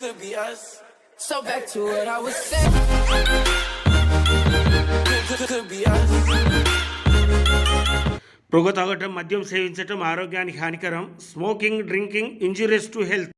Could be us. So back to what I was saying. Could be us. పొగ తాగటం, మద్యం సేవించటం ఆరోగ్యానికి హానికరం. Smoking, drinking injurious to health.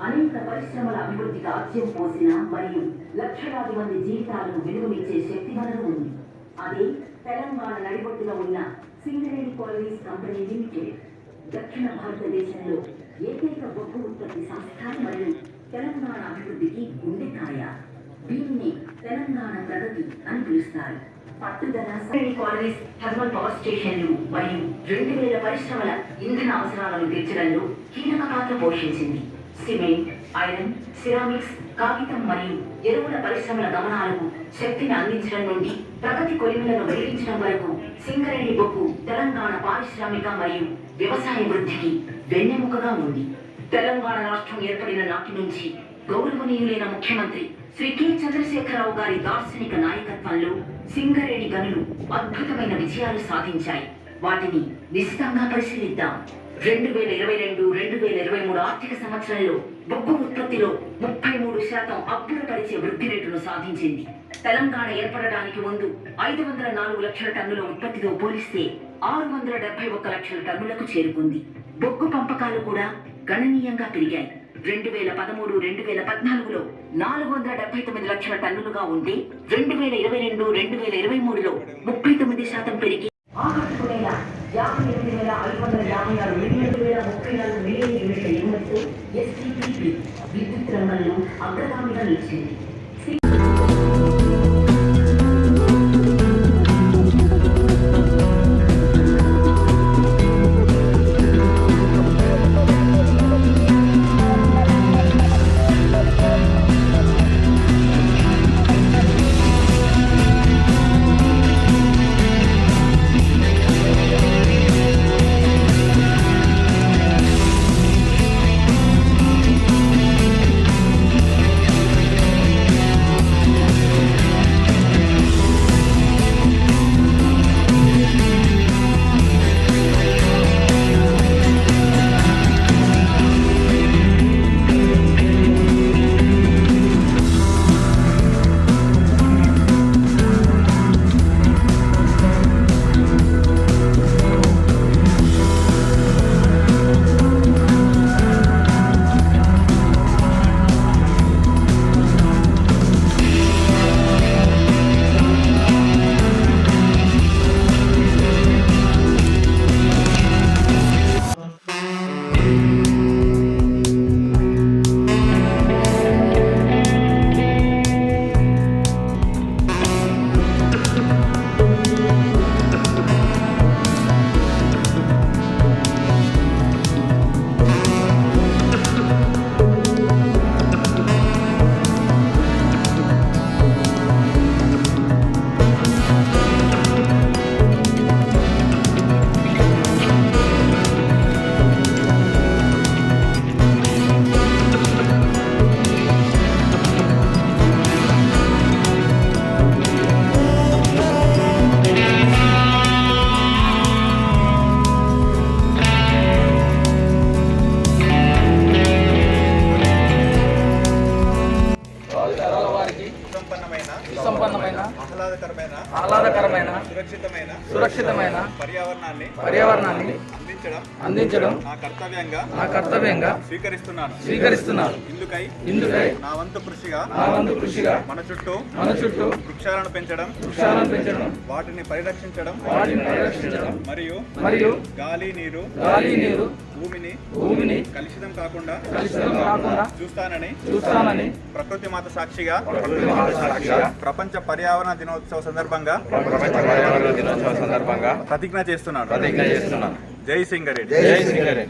అనేక పరిశ్రమల అభివృద్ధికి ఆజ్యం పోసిన మరియు లక్షలాది మంది జీవితాలకు వెలుగునిచ్చే శక్తి వనరు ఉంది. అదే తెలంగాణ నడిబొట్టులో ఉన్న సింగరేణి కాలనీస్ కంపెనీ లిమిటెడ్. దక్షిణ భారతదేశంలో ఏకైక బొగ్గు ఉత్పత్తి సంస్థ మరియు తెలంగాణ అభివృద్ధికి గుండెకాయ. దీనిని తెలంగాణ ప్రగతి అని పిలుస్తారు. పట్టుదల సింగరేణి కాలనీస్ థర్మల్ పవర్ స్టేషన్లు మరియు 2000 పరిశ్రమల ఇంధన అవసరాలను తీర్చడంలో కీలక పాత్ర పోషించింది. సిమెంట్, ఐరన్, సిరామిక్స్, కాగితం మరియు ఎరువుల పరిశ్రమల గమనాలకు శక్తిని అందించడం నుండి ప్రగతి కొలిమిలను వెలిగించడం వరకు సింగరేణి బొగ్గు తెలంగాణ పారిశ్రామిక మరియు వ్యవసాయ వృద్ధికి వెన్నెముకగా ఉంది. తెలంగాణ రాష్ట్రం ఏర్పడిన నాటి నుంచి గౌరవనీయులైన ముఖ్యమంత్రి శ్రీ కె చంద్రశేఖరరావు గారి దార్శనిక నాయకత్వంలో సింగరేణి గనులు అద్భుతమైన విజయాలు సాధించాయి. వాటిని నిశితంగా పరిశీలిద్దాం. 2022-2023 ఆర్థిక సంవత్సరంలో బొగ్గు ఉత్పత్తిలో 33% అబ్బురపరిచే వృద్ధి రేటును సాధించింది. తెలంగాణ ఏర్పడడానికి ముందు 504 లక్షల టన్నుల ఉత్పత్తితో పోలిస్తే 671 లక్షల టన్నులకు చేరుకుంది. బొగ్గు పంపకాలు కూడా గణనీయంగా పెరిగాయి. 2013-2014లో 479 లక్షల టన్నులుగా ఉంటే 2022-2023లో 39% పెరిగి ఆకట్టుకునేలా 58,556 మిలియన్ 34 మిలియన్ యూనిట్ల ఎగుమతితో SCCL విద్యుత్ రంగంలో అగ్రగామిగా నిలిచింది. సురక్షితమైన పర్యావరణాన్ని అందించడం నా కర్తవ్యంగా స్వీకరిస్తున్నాను. ఇందుకై నా వంతు కృషిగా మన చుట్టూ వృక్షాలను పెంచడం వాటిని పరిరక్షించడం మరియు గాలి నీరు భూమిని కలుషితం కాకుండా చూస్తానని ప్రకృతి మాత సాక్షిగా ప్రపంచ పర్యావరణ దినోత్సవ సందర్భంగా ప్రతిజ్ఞ చేస్తున్నాను. జై సింగరేణి.